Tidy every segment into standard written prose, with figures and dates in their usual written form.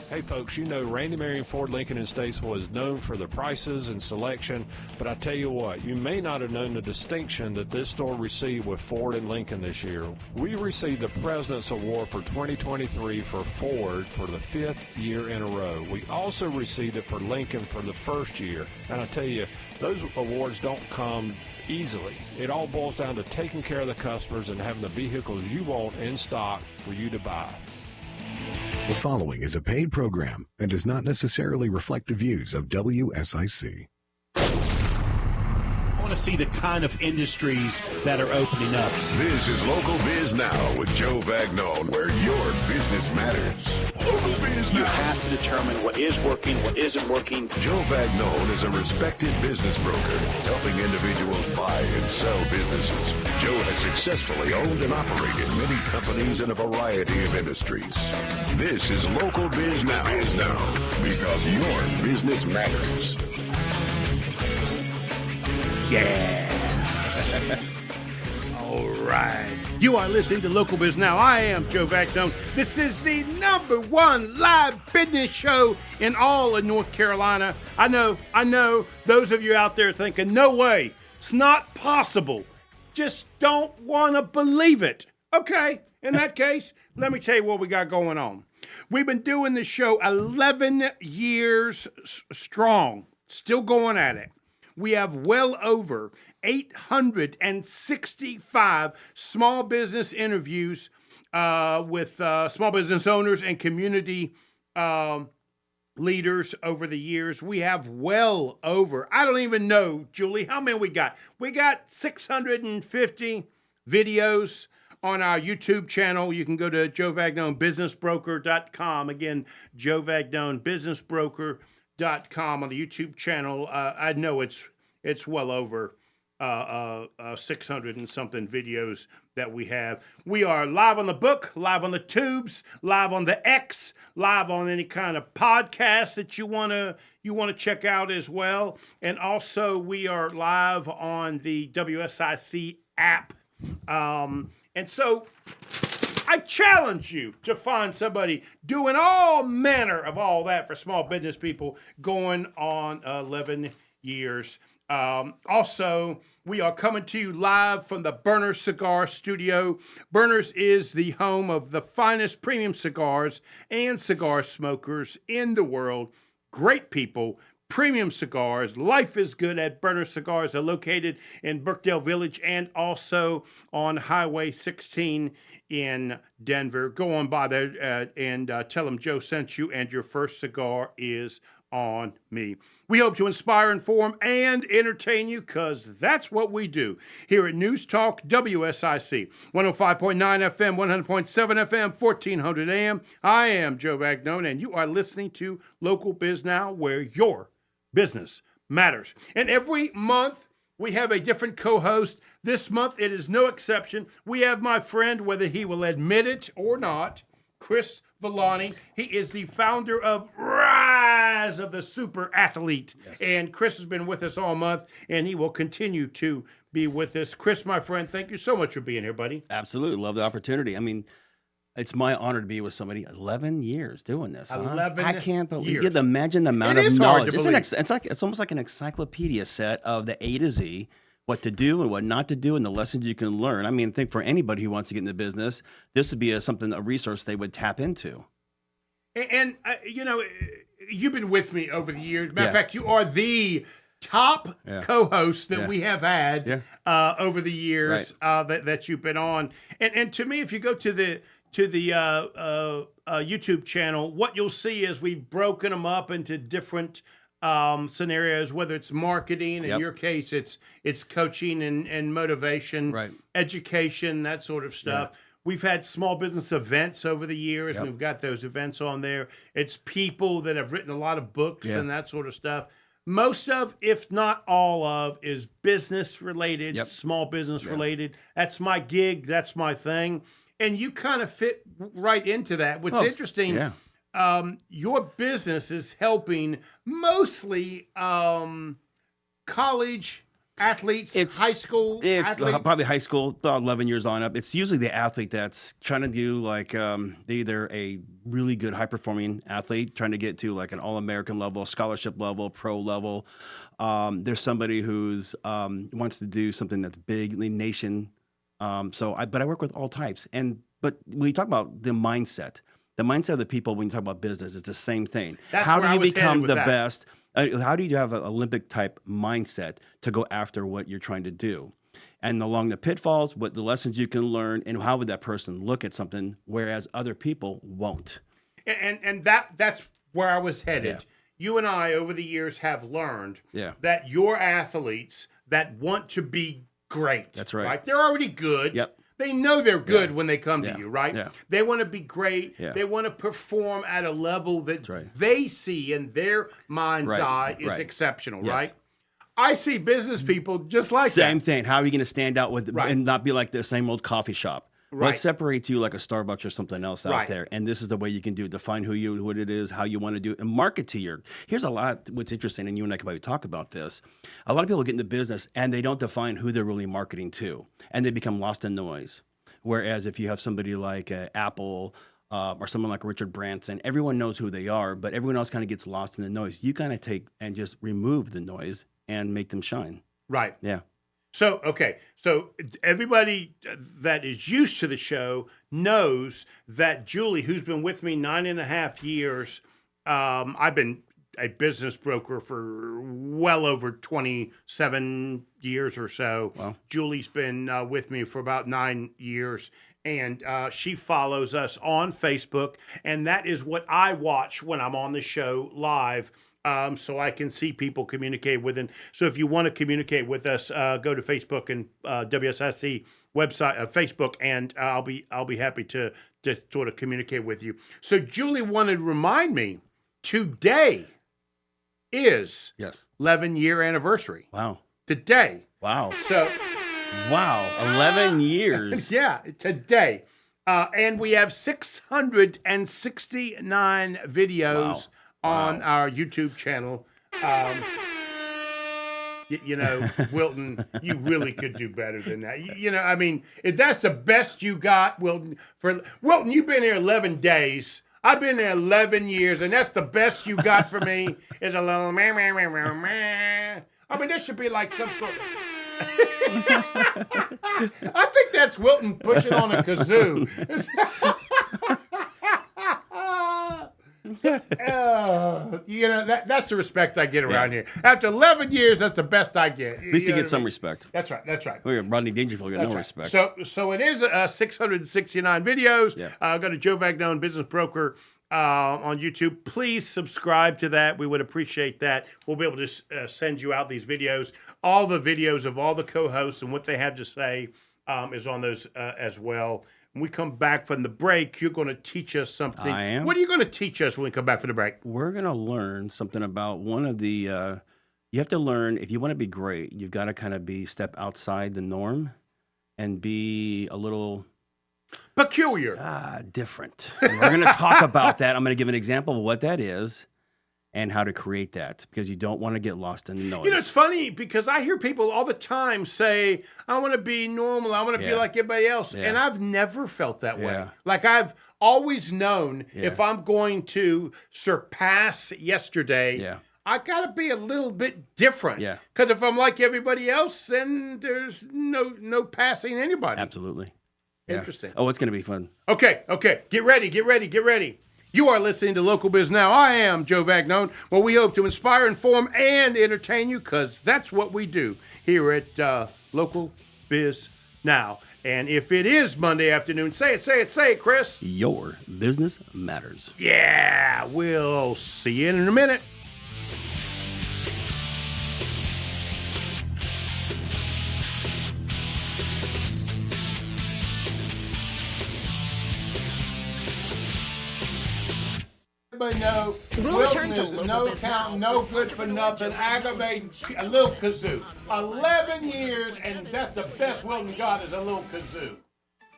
Hey folks, you know Randy Marion Ford Lincoln in Statesville is known for the prices and selection, but I tell you what, you may not have known the distinction that this store received with Ford and Lincoln this year. We received the President's Award for 2023 for Ford for the 5th year in a row. We also received it for Lincoln for the first year, and I tell you, those awards don't come easily. It all boils down to taking care of the customers and having the vehicles you want in stock for you to buy. The following is a paid program and does not necessarily reflect the views of WSIC. I want to see the kind of industries that are opening up. This is Local Biz Now with Joe Vagnone, where your business matters. Local Biz Now. You have to determine what is working, what isn't working. Joe Vagnone is a respected business broker, helping individuals buy and sell businesses. Joe has successfully owned and operated many companies in a variety of industries. This is Local Biz Now, because your business matters. Yeah. All right. You are listening to Local Biz Now. I am Joe Vagnone. This is the #1 live business show in all of North Carolina. I know those of you out there thinking, no way, it's not possible. Just don't want to believe it. Okay, in that case, let me tell you what we got going on. We've been doing the show 11 years strong, still going at it. We have well over 865 small business interviews with small business owners and community leaders over the years. We have well over, I don't even know, Julie, how many we got? We got 650 videos on our YouTube channel. You can go to joevagnonebusinessbroker.com. Again, joevagnonebusinessbroker.com on the YouTube channel. I know it's well over 600 and something videos that we have. We are live on the book, live on the tubes, live on the X, live on any kind of podcast that you want to check out as well. And also we are live on the WSIC app. And so I challenge you to find somebody doing all manner of all that for small business people going on 11 years. Also, we are coming to you live from the Burners Cigar Studio. Burners is the home of the finest premium cigars and cigar smokers in the world. Great people, premium cigars. Life is good at Burners Cigars. They're located in Birkdale Village and also on Highway 16 in Denver. Go on by there and tell them Joe sent you, and your first cigar is on me. We hope to inspire, inform, and entertain you, because that's what we do here at News Talk WSIC 105.9 FM, 100.7 FM, 1400 AM. I am Joe Vagnone, and you are listening to Local Biz Now, where your business matters. And every month we have a different co-host. This month it is no exception. We have my friend, whether he will admit it or not, Chris Villani. He is the founder of Rise of the Super Athlete. Yes. And Chris has been with us all month, and he will continue to be with us. Chris, my friend, thank you so much for being here, buddy. Absolutely. Love the opportunity. I mean, it's my honor to be with somebody 11 years doing this. 11 I can't believe years. You can imagine the amount It of is hard knowledge. to believe. It's almost like an encyclopedia set of the A to Z, what to do and what not to do, and the lessons you can learn. I mean, I think for anybody who wants to get into business, this would be a resource they would tap into. And you've been with me over the years. Matter of fact, you are the top co-host that we have had over the years that you've been on. And to me, if you go to the YouTube channel, what you'll see is we've broken them up into different scenarios, whether it's marketing, in your case, it's coaching and motivation, education, that sort of stuff. Yeah. We've had small business events over the years. We've got those events on there. It's people that have written a lot of books and that sort of stuff. Most of, if not all of, is business related, small business related. That's my gig. That's my thing. And you kind of fit right into that. What's interesting, your business is helping mostly college athletes, It's- high school It's athletes? probably high school, about 11 years on up. It's usually the athlete that's trying to do like either a really good high performing athlete trying to get to like an All-American level, scholarship level, pro level. There's somebody who's wants to do something that's big in the nation. But I work with all types. But when you talk about the mindset of the people when you talk about business is the same thing. That's How where do I you was headed become with the that. best? How do you have an Olympic type mindset to go after what you're trying to do? And along the pitfalls, what the lessons you can learn, and how would that person look at something, whereas other people won't. And that's where I was headed. Yeah. You and I, over the years, have learned Yeah. that your athletes that want to be great. That's right. They're already good. Yep. They know they're good when they come Yeah. to you, right? Yeah. They want to be great. Yeah. They want to perform at a level that right. they see in their mind's Right. eye is Right. exceptional, Yes. right? I see business people just like Same that. thing. How are you going to stand out with Right. and not be like the same old coffee shop? Right. What separates you like a Starbucks or something else out Right. there? And this is the way you can do it. Define what it is, how you want to do it, and market to your. Here's a lot. What's interesting, and you and I can probably talk about this. A lot of people get into business and they don't define who they're really marketing to, and they become lost in noise. Whereas if you have somebody like Apple or someone like Richard Branson, everyone knows who they are, but everyone else kind of gets lost in the noise. You kind of take and just remove the noise and make them shine. Right. Yeah. So, okay. So everybody that is used to the show knows that Julie, who's been with me 9.5 years, I've been a business broker for well over 27 years or so. Wow. Julie's been with me for about 9 years, and she follows us on Facebook, and that is what I watch when I'm on the show live. So I can see people communicate with them. So if you want to communicate with us, go to Facebook and WSIC website, Facebook, and I'll be happy to sort of communicate with you. So Julie wanted to remind me today is Yes. 11-year anniversary. Wow. Today. Wow. So Wow. 11 years. yeah, today. And we have 669 videos on our YouTube channel. You know, Wilton, you really could do better than that. You know, I mean, if that's the best you got, Wilton, you've been here 11 days. I've been there 11 years, and that's the best you got for me is a little meh, meh, meh, meh, meh. I mean, this should be like some sort of... I think that's Wilton pushing on a kazoo. You know, that's the respect I get around here. After 11 years, that's the best I get. At least you get some respect. That's right. That's right. We're Rodney Dangerfield got That's no right. respect. So it is 669 videos. Yeah. Go to Joe Vagnone, Business Broker on YouTube. Please subscribe to that. We would appreciate that. We'll be able to send you out these videos. All the videos of all the co-hosts and what they have to say is on those as well. When we come back from the break, you're going to teach us something. I am. What are you going to teach us when we come back from the break? We're going to learn something about one of the, you have to learn, if you want to be great, you've got to kind of step outside the norm and be a little Peculiar. different. And we're going to talk about that. I'm going to give an example of what that is and how to create that because you don't want to get lost in the noise. You know, it's funny because I hear people all the time say, I want to be normal. I want to be Yeah. like everybody else. Yeah. And I've never felt that way. Yeah. Like I've always known Yeah. if I'm going to surpass yesterday, Yeah. I got to be a little bit different. Yeah. Because if I'm like everybody else, then there's no passing anybody. Absolutely. Yeah. Interesting. Oh, it's going to be fun. Okay. Get ready. You are listening to Local Biz Now. I am Joe Vagnone, where we hope to inspire, inform, and entertain you, because that's what we do here at Local Biz Now. And if it is Monday afternoon, say it, Chris. Your business matters. Yeah, we'll see you in a minute. Everybody know We'll Wilton return to is Local no Biz count, Now. no good for nothing, aggravating, a little kazoo. 11 years, and that's the best Wilton got is a little kazoo.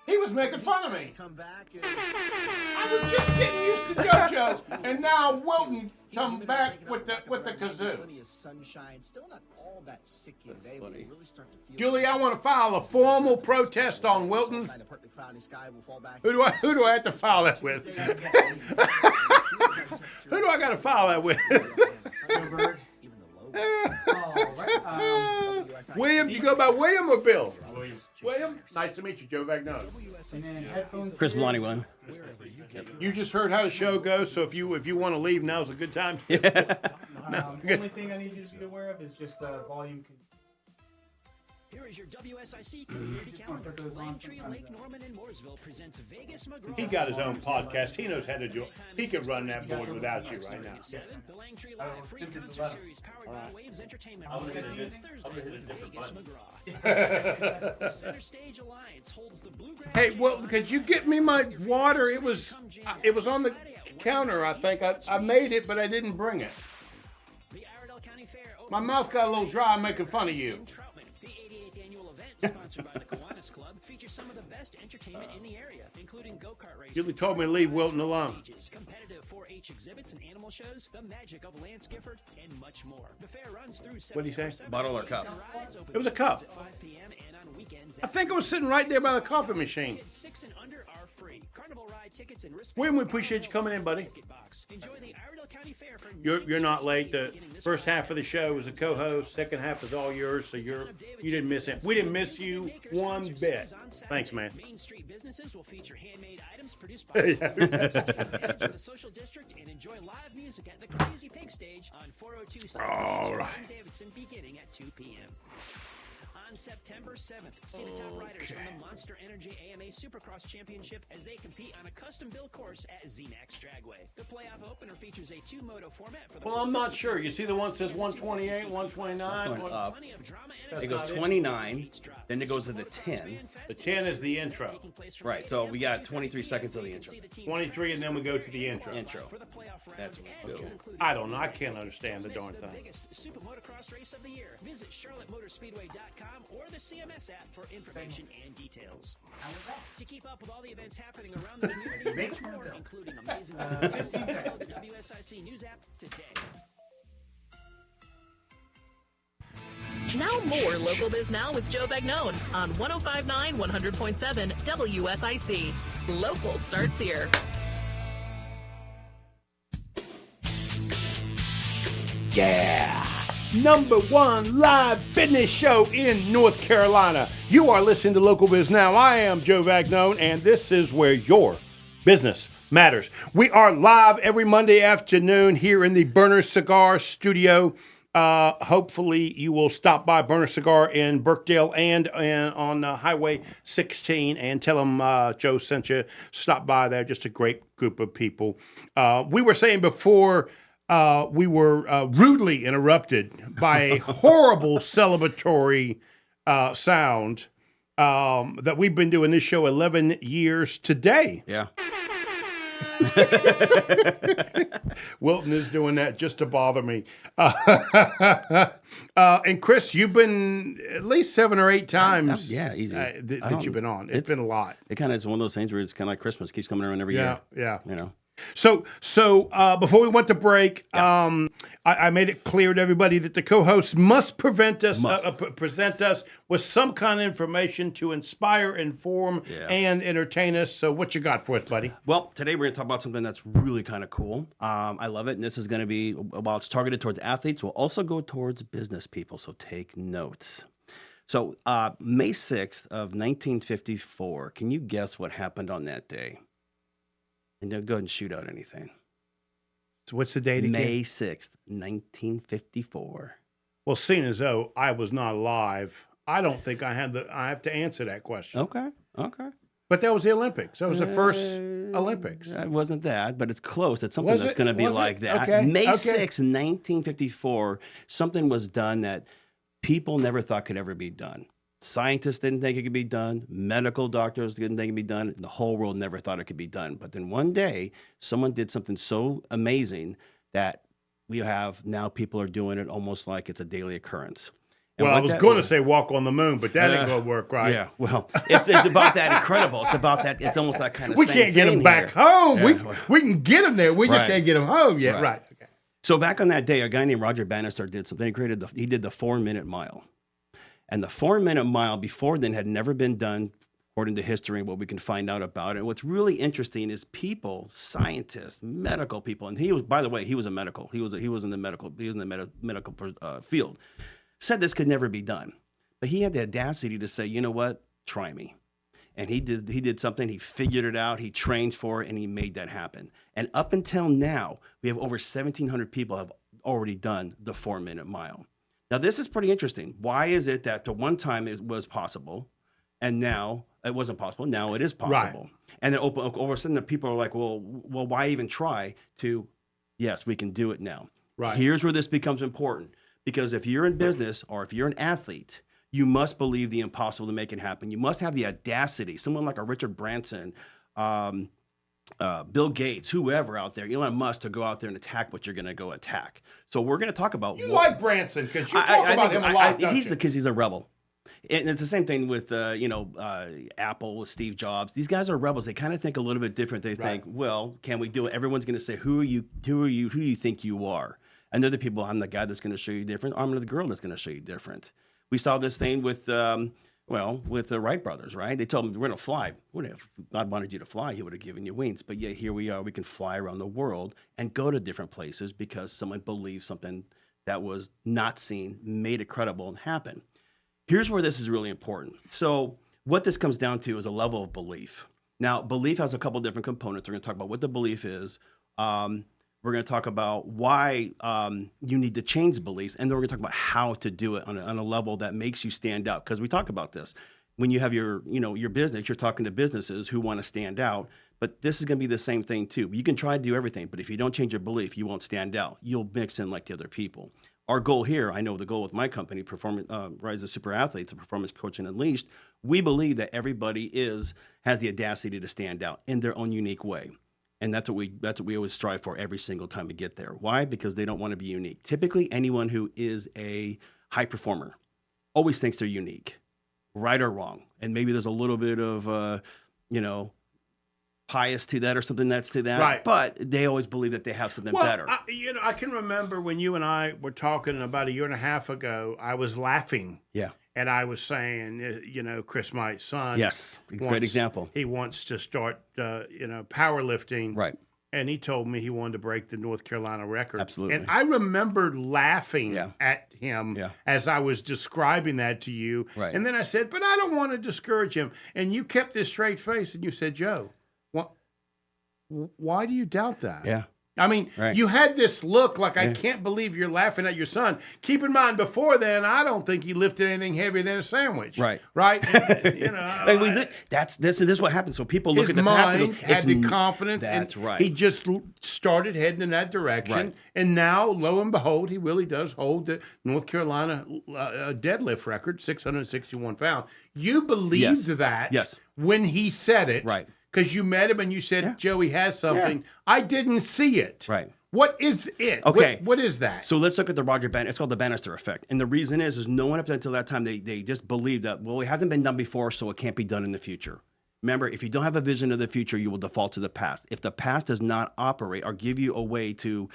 He was making fun of me. I was just getting used to JoJo. go. And now Wilton come back with the kazoo. Plenty of sunshine. Still not all that sticky today. But we really start to feel Julie, I want to file a formal protest on Wilton. Who do I have to file that with? Who do I got to file that with? William, you go by William or Bill? William. Nice to meet you, Joe Vagnon. Chris Villani won. You just heard how the show goes, so if you want to leave, now's a good time. Yeah. The only thing I need you to be aware of is just volume. Here is your WSIC community calendar. Langtree, Lake Norman, and Mooresville presents Vegas McGraw. He got his own podcast. He knows how to do it. He could run that board without you right now. The Langtree Live free concert series powered by Waves Entertainment begins Thursday with Vegas McGraw. The Center Stage Alliance holds the Bluegrass. Hey, well, could you get me my water? It was on the counter, I think. I made it, but I didn't bring it. The Iredell County Fair. My mouth got a little dry. I'm making fun of you. The 88th annual event, sponsored by the Kiwanis Club, features some of the best entertainment in the area, including go-kart racing. Julie told me to leave Wilton alone. Competitive 4-H exhibits and animal shows, the magic of Lance Gifford, and much more. The fair runs through. What'd he say? Bottle or cup? It was a cup. At 5 p.m. and on weekends. I think it was sitting right there by the coffee machine. Kids 6 and under are free. Carnival ride tickets and wristbands. William, we appreciate you coming in, buddy. Ticket box. Enjoy the Iredell County Fair for You're not late. The first half of the show was a co-host. Second half is all yours, so you didn't miss it. We didn't miss you one bit. Thanks, man. Main Street businesses will feature handmade items produced by the social district and enjoy live music at the Crazy Pig Stage on 402 South All Beach, right. Davidson, beginning at 2 p.m. On September 7th, see the top riders from the Monster Energy AMA Supercross Championship as they compete on a custom-built course at ZMAX Dragway. The playoff opener features a two-moto format for the... Well, I'm not sure. You see the one that says 128, 129? Up. Plenty of drama and It goes 29, then it goes to the 10. The 10 is the intro. Right, so we got 23 seconds of the intro. 23, and then we go to the intro. Intro. That's what we do. I don't know. I can't understand the darn The thing. biggest super motocross race of the year. Visit CharlotteMotorspeedway.com or the CMS app for information and details. To keep up with all the events happening around the community, and more, including amazing videos, download the WSIC News app today. Now more Local Biz Now with Joe Vagnon on 105.9, 100.7 WSIC. Local starts here. Yeah. #1 live business show in North Carolina. You are listening to Local Biz Now. I am Joe Vagnon, and this is where your business matters. We are live every Monday afternoon here in the Burner Cigar studio. Hopefully you will stop by Burner Cigar in Birkdale and on Highway 16 and tell them Joe sent you. Stop by there. Just a great group of people. We were saying before we were rudely interrupted by a horrible celebratory sound that we've been doing this show 11 years today. Yeah. Wilton is doing that just to bother me. And Chris, you've been at least 7 or 8 times. Yeah, easy. That you've been on. It's been a lot. It kind of is one of those things where it's kind of like Christmas, keeps coming around every year. Yeah. You know. So before we went to break, I made it clear to everybody that the co-hosts must present us with some kind of information to inspire, inform, and entertain us. So what you got for us, buddy? Well, today we're going to talk about something that's really kind of cool. I love it, and this is going to be, while it's targeted towards athletes, will also go towards business people, so take notes. So May 6th of 1954, can you guess what happened on that day? And don't go ahead and shoot out anything. So what's the date again? May 6th, 1954. Well, seeing as though I was not alive, I don't think I have to answer that question. Okay. But that was the Olympics. That was the first Olympics. It wasn't that, but it's close. It's something that's going to be like that. Okay. May 6th, 1954, something was done that people never thought could ever be done. Scientists didn't think it could be done. Medical doctors didn't think it could be done. The whole world never thought it could be done. But then one day, someone did something so amazing that we have now people are doing it almost like it's a daily occurrence. Well, I was going to say walk on the moon, but that ain't going to work, right? Yeah, well, it's about that incredible. It's about that. It's almost that kind of. We can't get them back home. Yeah. We can get them there. We just can't get them home yet. Right. Okay. So back on that day, a guy named Roger Bannister did something. He did the 4-minute mile, and the 4-minute mile before then had never been done, according to history and what we can find out about it. And what's really interesting is people, scientists, medical people, and he was, by the way, he was in the medical field. Said this could never be done, but he had the audacity to say, you know what, try me. And he did something, he figured it out, he trained for it, and he made that happen. And up until now, we have over 1,700 people have already done the 4-minute mile. Now, this is pretty interesting. Why is it that to one time it was possible, and now it wasn't possible? Now it is possible. Right. And then all of a sudden the people are like, well, why even try to, yes, we can do it now. Right. Here's where this becomes important. Because if you're in business or if you're an athlete, you must believe the impossible to make it happen. You must have the audacity. Someone like a Richard Branson, Bill Gates, whoever out there, Elon Musk, to go out there and attack what you're going to go attack. So we're going to talk about. You like Branson because you talk about him a lot. Because he's a rebel. And it's the same thing with Apple with Steve Jobs. These guys are rebels. They kind of think a little bit different. They think, well, can we do it? Everyone's going to say, who do you think you are? And they're the people, I'm the guy that's going to show you different. I'm the girl that's going to show you different. We saw this thing with the Wright brothers, right? They told them, we're going to fly. If God wanted you to fly, he would have given you wings. But yet here we are. We can fly around the world and go to different places because someone believed something that was not seen, made it credible, and happen. Here's where this is really important. So what this comes down to is a level of belief. Now, belief has a couple different components. We're going to talk about what the belief is. We're going to talk about why you need to change beliefs, and then we're going to talk about how to do it on a level that makes you stand out. Because we talk about this when you have your business, you're talking to businesses who want to stand out. But this is going to be the same thing too. You can try to do everything, but if you don't change your belief, you won't stand out. You'll mix in like the other people. Our goal here, I know the goal with my company, Rise of Super Athletes, Performance Coaching Unleashed, we believe that everybody has the audacity to stand out in their own unique way. And that's what we always strive for every single time we get there. Why? Because they don't want to be unique. Typically, anyone who is a high performer always thinks they're unique, right or wrong. And maybe there's a little bit of, bias to that or something that's to that. Right. But they always believe that they have something better. I can remember when you and I were talking about a year and a half ago, I was laughing. Yeah. And I was saying, Chris, my son. Yes, great example. He wants to start, powerlifting. Right. And he told me he wanted to break the North Carolina record. Absolutely. And I remembered laughing at him as I was describing that to you. Right. And then I said, but I don't want to discourage him. And you kept this straight face and you said, Joe, why do you doubt that? Yeah. I mean, you had this look like, I can't believe you're laughing at your son. Keep in mind, before then, I don't think he lifted anything heavier than a sandwich. Right. Right? This is what happens. So people look at the past and go, had the confidence. That's right. He just started heading in that direction. Right. And now, lo and behold, he really does hold the North Carolina deadlift record, 661 pounds. You believed that when he said it. Right. Because you met him and you said, Joey has something. Yeah. I didn't see it. Right. What is it? Okay. What is that? So let's look at the Roger Bannister. It's called the Bannister effect. And the reason is no one up until that time, they just believed that, well, it hasn't been done before, so it can't be done in the future. Remember, if you don't have a vision of the future, you will default to the past. If the past does not operate or give you a way to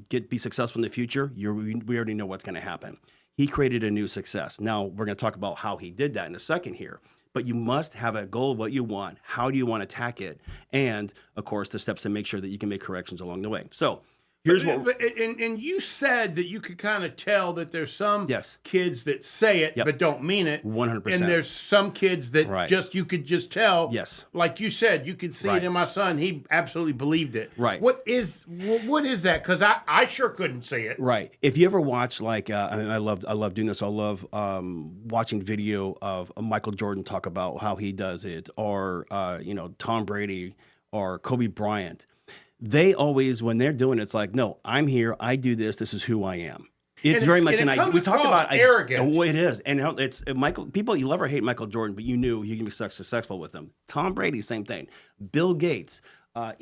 be successful in the future, we already know what's going to happen. He created a new success. Now, we're going to talk about how he did that in a second here. But you must have a goal of what you want. How do you want to attack it? And, of course, the steps to make sure that you can make corrections along the way. So here's and you said that you could kind of tell that there's some kids that say it but don't mean it. 100%. And there's some kids that you could just tell. Yes. Like you said, you could see it in my son. He absolutely believed it. Right. What is that? Because I sure couldn't see it. Right. If you ever watch I love doing this. I love watching video of Michael Jordan talk about how he does it, or Tom Brady or Kobe Bryant. They always, when they're doing it, it's like, no, I'm here. I do this. This is who I am. It's very much we talked about arrogant. It is, and it's Michael. People, you love or hate Michael Jordan, but you knew you can be successful with him. Tom Brady, same thing. Bill Gates,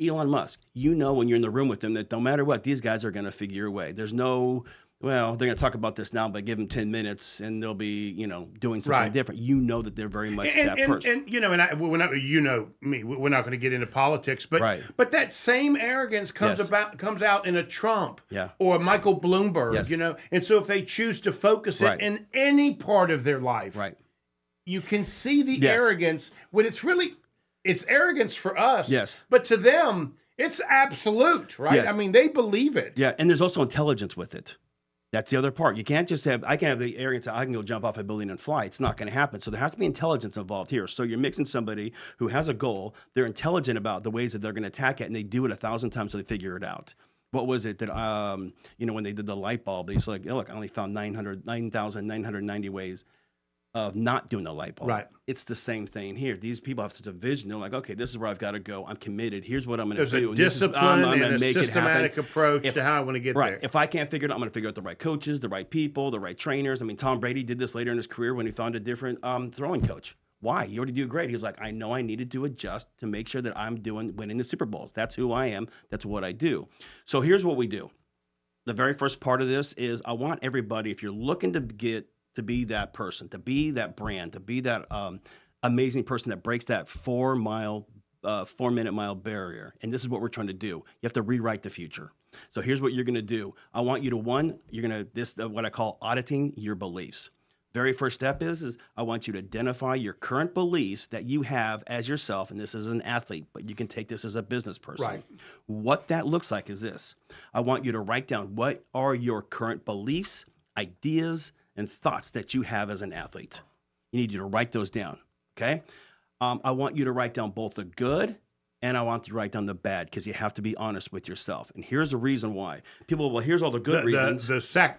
Elon Musk, you know when you're in the room with them that no matter what, these guys are going to figure a way. There's no, well, they're going to talk about this now, but give them 10 minutes and they'll be, doing something different. You know that they're very much that person. And we're not, me, we're not going to get into politics, but that same arrogance comes out in a Trump or Michael Bloomberg, and so if they choose to focus it in any part of their life, you can see the arrogance when it's arrogance for us, but to them, it's absolute, right? Yes. I mean, they believe it. Yeah, and there's also intelligence with it. That's the other part. You can't just I can have the arrogance that I can go jump off a building and fly. It's not going to happen. So there has to be intelligence involved here. So you're mixing somebody who has a goal. They're intelligent about the ways that they're going to attack it, and they do it 1,000 times so they figure it out. What was it that, when they did the light bulb, he's like, look, I only found 9,990 ways of not doing the light bulb. Right. It's the same thing here. These people have such a vision. They're like, okay, this is where I've got to go. I'm committed. Here's what I'm going to do. There's a discipline I'm and a make systematic approach to how I want to get there. If I can't figure it out, I'm going to figure out the right coaches, the right people, the right trainers. I mean, Tom Brady did this later in his career when he found a different throwing coach. Why? You already do great. He's like, I know I needed to adjust to make sure that I'm winning the Super Bowls. That's who I am. That's what I do. So here's what we do. The very first part of this is I want everybody, if you're looking to be that person, to be that brand, to be that amazing person that breaks that 4-minute mile barrier. And this is what we're trying to do. You have to rewrite the future. So here's what you're going to do. I want you to, what I call auditing your beliefs. Very first step is I want you to identify your current beliefs that you have as yourself, and this is an athlete, but you can take this as a business person. Right. What that looks like is this. I want you to write down what are your current beliefs, ideas, and thoughts that you have as an athlete. You need you to write those down, okay? I want you to write down both the good and I want you to write down the bad because you have to be honest with yourself. And here's the reason why. People, well, here's all the good reasons.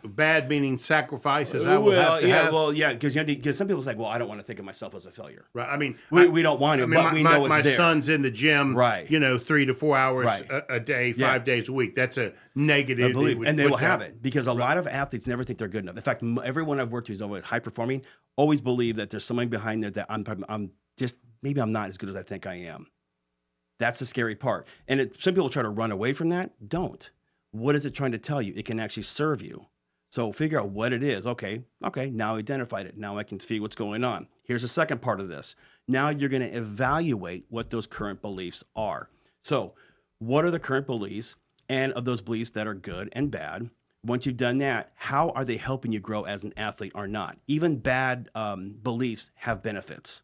Bad meaning sacrifices. Because some people say, well, I don't want to think of myself as a failure. Right. I mean, we don't want it, but we know it's there. My son's in the gym, 3 to 4 hours a day, 5 days a week. That's a negative. And they will have it because a lot of athletes never think they're good enough. In fact, everyone I've worked with who's always high performing always believe that there's something behind there that maybe I'm not as good as I think I am. That's the scary part. And some people try to run away from that. Don't. What is it trying to tell you? It can actually serve you. So figure out what it is. Okay, now I identified it. Now I can see what's going on. Here's the second part of this. Now you're going to evaluate what those current beliefs are. So what are the current beliefs and of those beliefs that are good and bad? Once you've done that, how are they helping you grow as an athlete or not? Even bad beliefs have benefits.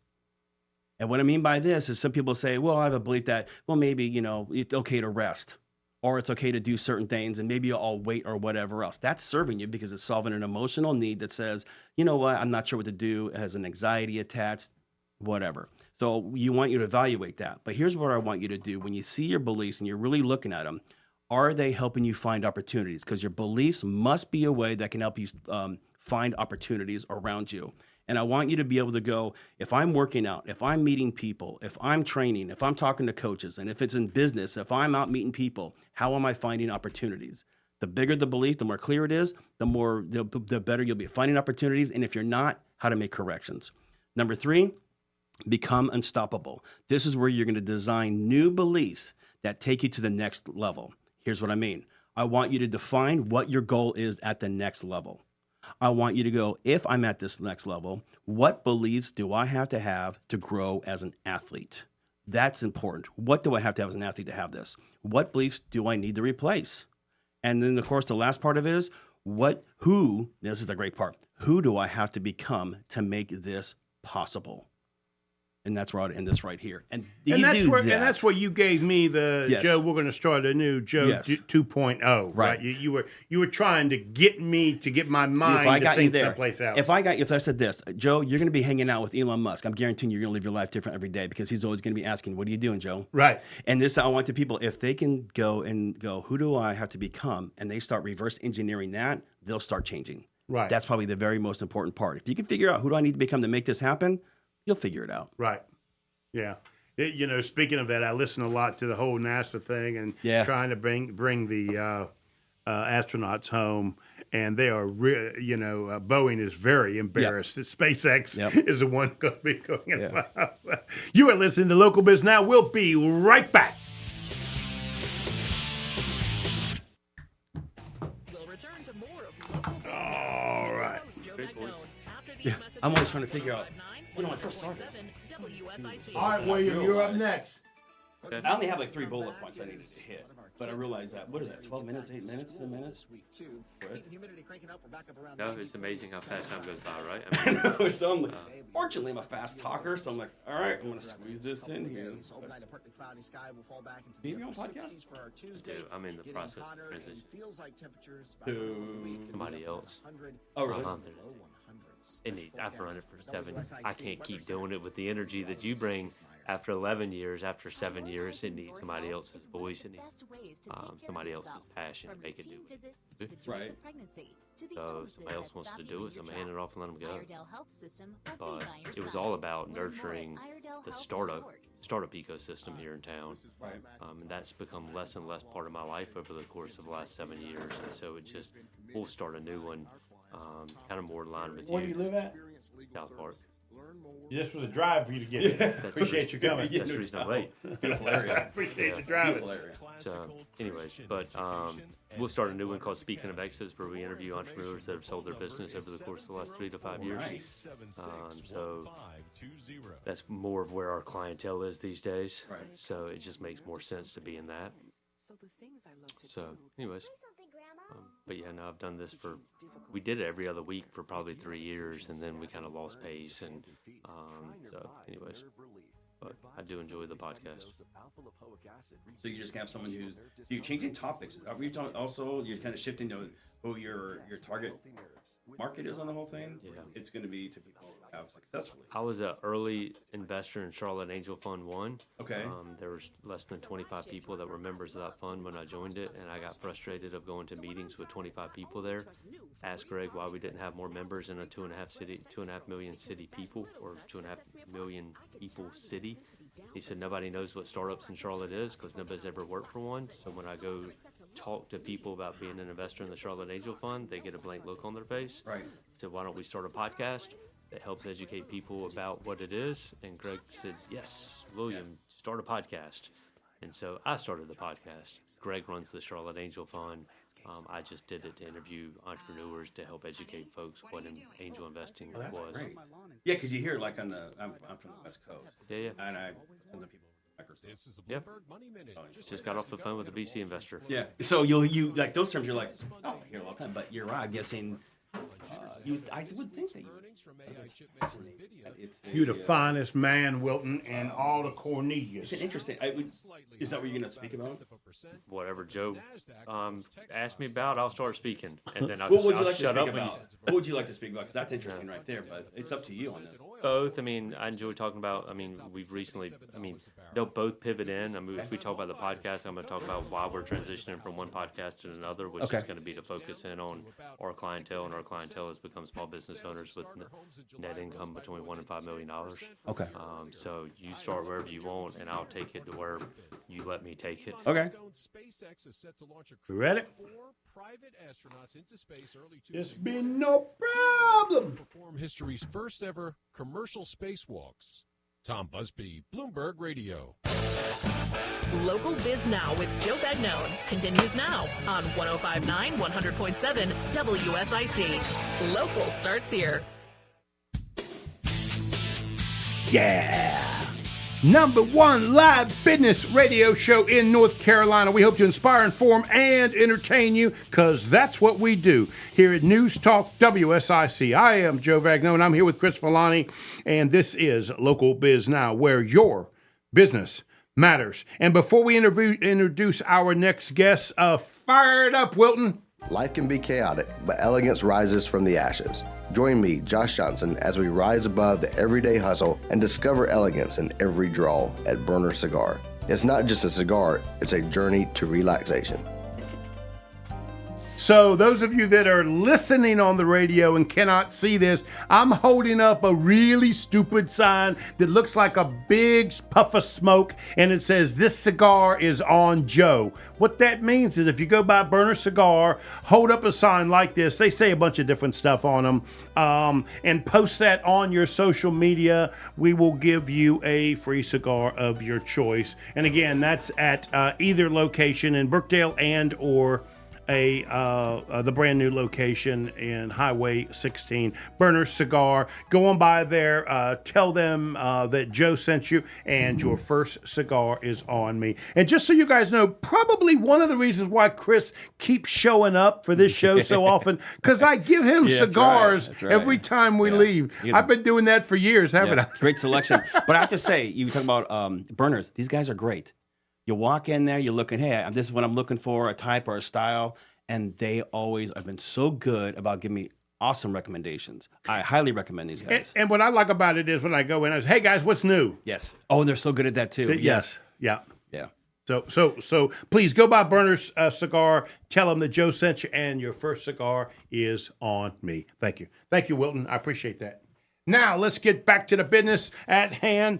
And what I mean by this is some people say, well, I have a belief that, well, maybe, it's okay to rest or it's okay to do certain things and maybe I'll wait or whatever else. That's serving you because it's solving an emotional need that says, you know what, I'm not sure what to do. It has an anxiety attached, whatever. So you want you to evaluate that. But here's what I want you to do. When you see your beliefs and you're really looking at them, are they helping you find opportunities? Because your beliefs must be a way that can help you find opportunities around you. And I want you to be able to go, if I'm working out, if I'm meeting people, if I'm training, if I'm talking to coaches, and if it's in business, if I'm out meeting people, how am I finding opportunities? The bigger the belief, the more clear it is, the better you'll be finding opportunities. And if you're not, how to make corrections. Number 3, become unstoppable. This is where you're going to design new beliefs that take you to the next level. Here's what I mean. I want you to define what your goal is at the next level. I want you to go, if I'm at this next level, what beliefs do I have to grow as an athlete? That's important. What do I have to have as an athlete to have this? What beliefs do I need to replace? And then, of course, the last part of it is, this is the great part, who do I have to become to make this possible? And that's where I'd end this right here. And that's where you gave me the Joe. We're going to start a new Joe 2.0. Right. You were trying to get me to get my mind to think someplace else. If I said this, Joe, you're going to be hanging out with Elon Musk. I'm guaranteeing you're going to live your life different every day because he's always going to be asking, "What are you doing, Joe?" Right. And this, I want the people, if they can go, who do I have to become? And they start reverse engineering that, they'll start changing. Right. That's probably the very most important part. If you can figure out who do I need to become to make this happen, you'll figure it out. Right. Yeah. Speaking of that, I listen a lot to the whole NASA thing and trying to bring the astronauts home. And they are, Boeing is very embarrassed. Yep. SpaceX is the one going to be going. You are listening to Local Biz Now. We'll be right back. Yeah, I'm always trying to figure out when I first started. All right, William, you're up next. Okay. I only have like 3 bullet points I needed to hit, but I realized that, what is that, 12 minutes, 8 minutes, 10 minutes? No, it's amazing how fast time goes by, right? I know, so I'm like, fortunately I'm a fast talker, so I'm like, all right, I'm going to squeeze this in here. Do you have your own podcast? Dude, I'm in the process of transition to somebody else. Oh, really? I've run it for 7. I can't keep doing it with the energy that you bring. After 11 years, after 7 years, it needs somebody else's voice. It needs somebody else's passion to make it do it. Right. So if somebody else wants to do it, so I'm going to hand it off and let them go. But it was all about nurturing the startup ecosystem here in town. Right. And that's become less and less part of my life over the course of the last 7 years. And so it just, we'll start a new one, kind of more in line with you. Where do you live at? South Park. This was a drive for you to get here. Appreciate you coming. That's the reason I'm late. Beautiful area. Appreciate you driving. So, anyways, but we'll start a new one called Speaking of Exits, where we interview entrepreneurs that have sold their business over the course of the last 3 to 5 years. Nice. So that's more of where our clientele is these days. Right. So it just makes more sense to be in that. So, anyways. But yeah, no, I've done this we did it every other week for probably 3 years, and then we kind of lost pace. And so, anyways, but I do enjoy the podcast. So you just have someone who's, you're changing topics. Are we talking also, you're kind of shifting to who your target market is on the whole thing? Yeah. It's going to be to people who have successfully. I was an early investor in Charlotte Angel Fund 1. Okay. There was less than 25 people that were members of that fund when I joined it, and I got frustrated of going to meetings with 25 people there. Asked Greg why we didn't have more members in a 2.5 million city people, or 2.5 million people city. He said nobody knows what startups in Charlotte is because nobody's ever worked for one. So when I go talk to people about being an investor in the Charlotte Angel Fund, they get a blank look on their face. Right. So why don't we start a podcast that helps educate people about what it is? And Greg said, yes, William, start a podcast. And so I started the podcast. Greg runs the Charlotte Angel Fund. I just did it to interview entrepreneurs to help educate folks what angel investing that's was. Great. Yeah, because you hear like I'm from the West Coast. Yeah. And I tell the people Yep. Just got off the phone with a VC investor. Yeah. So you like those terms. You're like, oh, I hear all the time. But you're right. I'm guessing. I would think that you. You're the finest man, Wilton, and all the Cornelius. It's an interesting. Is that what you're going to speak about? Whatever Joe asked me about, I'll start speaking, and then I'll What would you like to shut speak up. about? What would you like to speak about? Because that's interesting right there. But it's up to you on this. Both. I mean, I enjoy talking about. I mean, we've recently. I mean, they'll both pivot in. I mean, if we talk about the podcast, I'm going to talk about why we're transitioning from one podcast to another, which is going to be to focus in on our clientele, and our clientele has become small business owners with net income between $1 and $5 million. Okay. So you start wherever you want, and I'll take it to where you let me take it. Okay. You ready? It's been no problem. Perform history's first ever commercial spacewalks. Tom Busby, Bloomberg Radio. Local Biz Now with Joe Bagnone continues now on 105.9 100.7 WSIC. Local starts here. Yeah. #1 live business radio show in North Carolina. We hope to inspire, inform, and entertain you, because that's what we do here at News Talk WSIC. I am Joe Bagnone, and I'm here with Chris Villani, and this is Local Biz Now, where your business matters. And before we introduce our next guest, fire it up, Wilton. Life can be chaotic, but elegance rises from the ashes. Join me, Josh Johnson, as we rise above the everyday hustle and discover elegance in every draw at Burner Cigar. It's not just a cigar, it's a journey to relaxation. So those of you that are listening on the radio and cannot see this, I'm holding up a really stupid sign that looks like a big puff of smoke, and it says, "This cigar is on Joe." What that means is if you go by Burner Cigar, hold up a sign like this, they say a bunch of different stuff on them, and post that on your social media, we will give you a free cigar of your choice. And again, that's at either location in Brookdale and or the brand new location in Highway 16, Burner Cigar. Go on by there. Tell them that Joe sent you, and your first cigar is on me. And just so you guys know, probably one of the reasons why Chris keeps showing up for this show so often, because I give him cigars every time we leave. I've been doing that for years, haven't I? Great selection. But I have to say, you talk about burners. These guys are great. You walk in there, you're looking, hey, this is what I'm looking for, a type or a style. And they always have been so good about giving me awesome recommendations. I highly recommend these guys. And what I like about it is when I go in, I say, hey, guys, what's new? Yes. Oh, and they're so good at that, too. Yes. Yeah. Yeah. So please go by Burner's Cigar. Tell them that Joe sent you, and your first cigar is on me. Thank you. Thank you, Wilton. I appreciate that. Now, let's get back to the business at hand.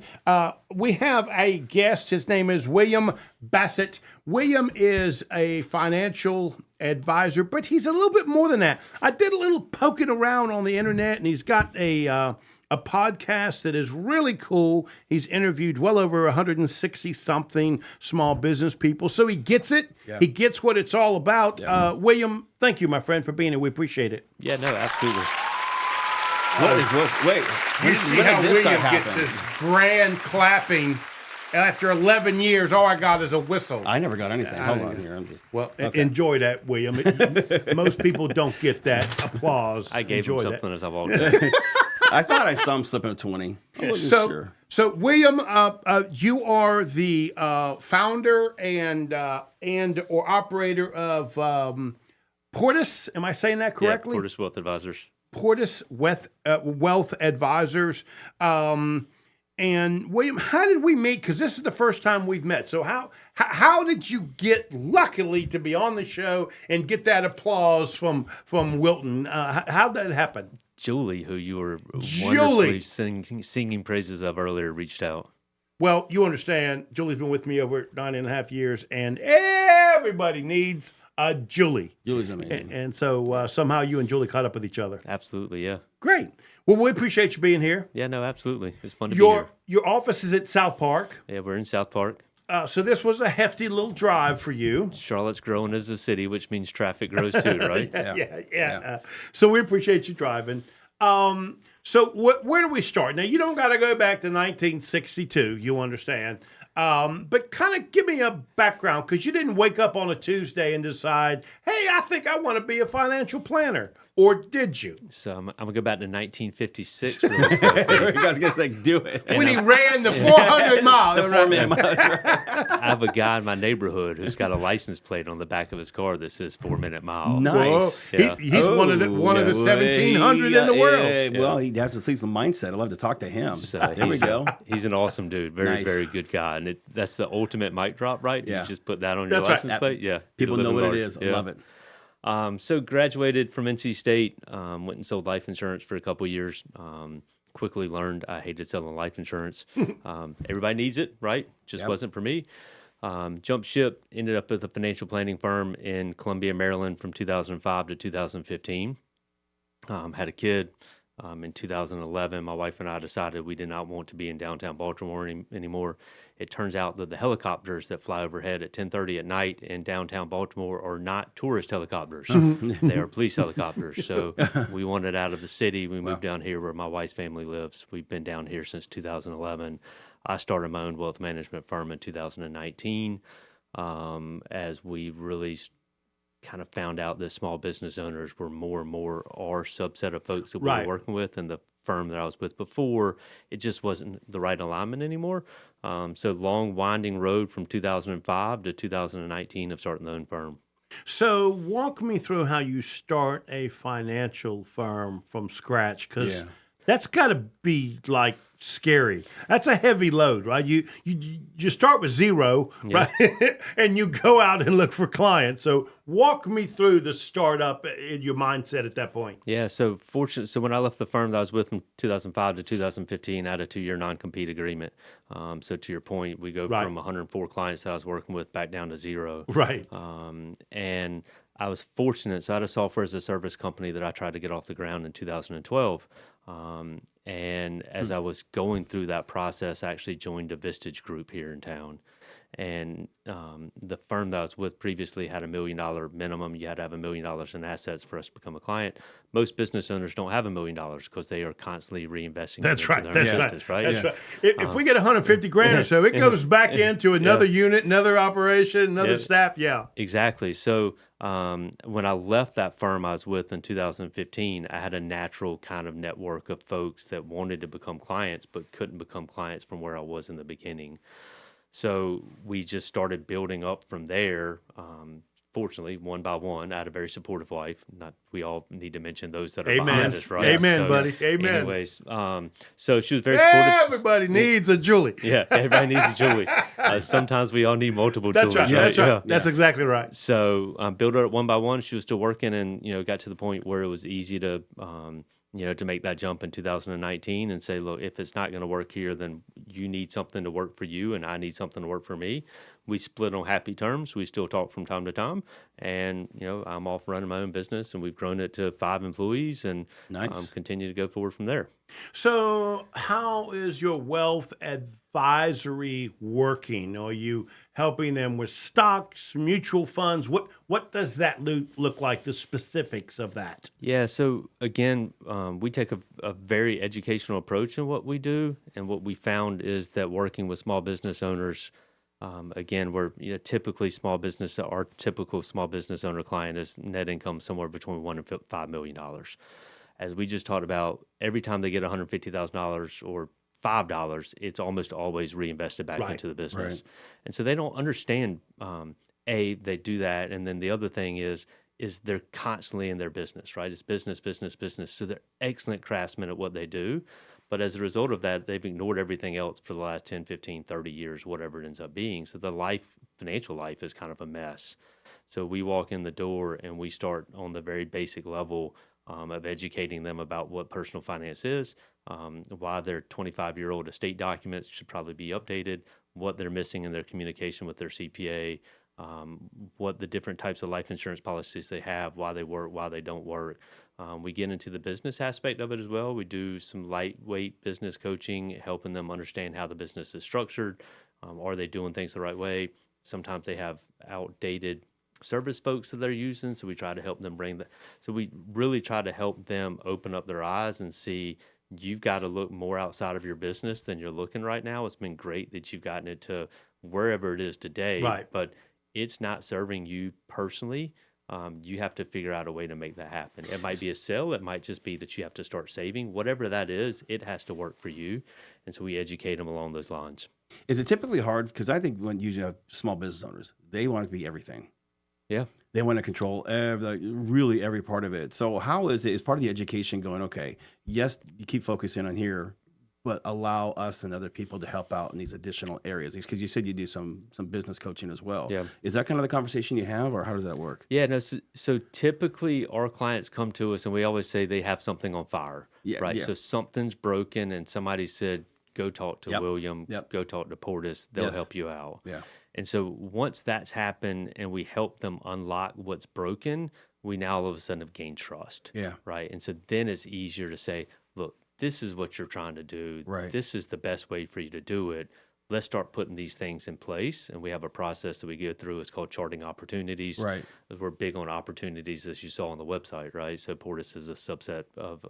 We have a guest. His name is William Bissett. William is a financial advisor, but he's a little bit more than that. I did a little poking around on the internet, and he's got a podcast that is really cool. He's interviewed well over 160-something small business people, so he gets it. Yeah. He gets what it's all about. Yeah. William, thank you, my friend, for being here. We appreciate it. Yeah, no, absolutely. Wait, you see how William gets this grand clapping after 11 years. All I got is a whistle. I never got anything. Hold on here. Enjoy that, William. Most people don't get that applause. I gave him something as I walked in. I thought I saw him slipping a 20. I wasn't sure. So William, you are the founder and or operator of Portus. Am I saying that correctly? Yeah, Portus Wealth Advisors. Portus Wealth Advisors. And William, how did we meet? Because this is the first time we've met. So how did you get, luckily, to be on the show and get that applause from Wilton? How'd that happen? Julie, who you were wonderfully singing praises of earlier, reached out. Well, you understand, Julie's been with me over 9.5 years, and everybody needs a Julie. Julie's amazing. And so somehow you and Julie caught up with each other. Absolutely, yeah. Great. Well, we appreciate you being here. Yeah, no, absolutely. It's fun to be here. Your office is at South Park. Yeah, we're in South Park. So this was a hefty little drive for you. Charlotte's growing as a city, which means traffic grows too, right? Yeah. So we appreciate you driving. So where do we start? Now, you don't got to go back to 1962, you understand. But kind of give me a background, because you didn't wake up on a Tuesday and decide, hey, I think I want to be a financial planner. Or did you? So I'm going to go back to 1956 real quick. I was going to say, do it. When he ran the 400 miles. The 4-minute mile, that's right. I have a guy in my neighborhood who's got a license plate on the back of his car that says 4-minute mile. Nice. Yeah. He's one of the 1,700 in the world. Yeah. Well, he has to see some mindset. I'd love to talk to him. So there we go. He's an awesome dude. Very good guy. And that's the ultimate mic drop, right? Yeah. You just put that on your license plate. Yeah. People know what it is. I love it. So graduated from NC State, went and sold life insurance for a couple years. Quickly learned I hated selling life insurance. Everybody needs it, right? Just wasn't for me. Jumped ship, ended up with a financial planning firm in Columbia, Maryland from 2005 to 2015. Had a kid. In 2011, my wife and I decided we did not want to be in downtown Baltimore anymore. It turns out that the helicopters that fly overhead at 10:30 at night in downtown Baltimore are not tourist helicopters. They are police helicopters. So we wanted out of the city. We moved down here where my wife's family lives. We've been down here since 2011. I started my own wealth management firm in 2019 as we really kind of found out that small business owners were more and more our subset of folks that we were working with, and the firm that I was with before, it just wasn't the right alignment anymore. So long winding road from 2005 to 2019 of starting the own firm. So walk me through how you start a financial firm from scratch, because that's got to be like scary. That's a heavy load, right? You start with zero, right? And you go out and look for clients. So walk me through the startup in your mindset at that point. Yeah, so fortunate. So when I left the firm that I was with from 2005 to 2015, I had a 2-year non-compete agreement. So to your point, we go from 104 clients that I was working with back down to zero. Right. And I was fortunate. So I had a software as a service company that I tried to get off the ground in 2012. And as I was going through that process, I actually joined a Vistage group here in town. And the firm that I was with previously had $1 million minimum. You had to have $1 million in assets for us to become a client. Most business owners don't have $1 million because they are constantly reinvesting. That's into right. their That's business, right. That's right. If we get 150 grand or so, it goes back into another unit, another operation, another staff. Yeah, exactly. So when I left that firm I was with in 2015, I had a natural kind of network of folks that wanted to become clients but couldn't become clients from where I was in the beginning. So we just started building up from there. Fortunately, one by one, I had a very supportive wife. Not we all need to mention those that are behind us, right? Amen, so, buddy. Amen. Anyways, so she was very supportive. Everybody needs a Julie. Yeah, everybody needs a Julie. Sometimes we all need multiple Julies. Right. That's right. Yeah. That's exactly right. So built her up one by one. She was still working, and got to the point where it was easy to to make that jump in 2019 and say, look, if it's not going to work here, then you need something to work for you and I need something to work for me. We split on happy terms. We still talk from time to time. And, I'm off running my own business and we've grown it to 5 employees and continue to go forward from there. So how is your wealth advisory working? Are you helping them with stocks, mutual funds? What does that look like, the specifics of that? Yeah, so again, we take a very educational approach in what we do. And what we found is that working with small business owners, again, we're typically our typical small business owner client is net income somewhere between $1 and $5 million. As we just talked about, every time they get $150,000 or $5, it's almost always reinvested back into the business. Right. And so they don't understand, they do that. And then the other thing is they're constantly in their business, right? It's business, business, business. So they're excellent craftsmen at what they do. But as a result of that, they've ignored everything else for the last 10, 15, 30 years, whatever it ends up being. So the financial life is kind of a mess. So we walk in the door and we start on the very basic level of educating them about what personal finance is, why their 25-year-old estate documents should probably be updated, what they're missing in their communication with their CPA, what the different types of life insurance policies they have, why they work, why they don't work. We get into the business aspect of it as well. We do some lightweight business coaching, helping them understand how the business is structured. Are they doing things the right way? Sometimes they have outdated service folks that they're using, so we try to help them bring that. So we really try to help them open up their eyes and see you've got to look more outside of your business than you're looking right now. It's been great that you've gotten it to wherever it is today, right, but it's not serving you personally. You have to figure out a way to make that happen. It might be a sale. It might just be that you have to start saving. Whatever that is, it has to work for you. And so we educate them along those lines. Is it typically hard? Because I think when you have small business owners, they want it to be everything. Yeah. They want to control really every part of it. So how is it, is part of the education going, okay, yes, you keep focusing on here, but allow us and other people to help out in these additional areas? Because you said you do some business coaching as well. Yeah. Is that kind of the conversation you have, or how does that work? Yeah, no, so typically our clients come to us and we always say they have something on fire, right? Yeah. So something's broken and somebody said, go talk to William, go talk to Portus, they'll help you out. Yeah. And so once that's happened and we help them unlock what's broken, we now all of a sudden have gained trust. Yeah. Right. And so then it's easier to say, look, this is what you're trying to do. Right. This is the best way for you to do it. Let's start putting these things in place. And we have a process that we go through. It's called charting opportunities. Right. We're big on opportunities, as you saw on the website, right? So Portus is a subset of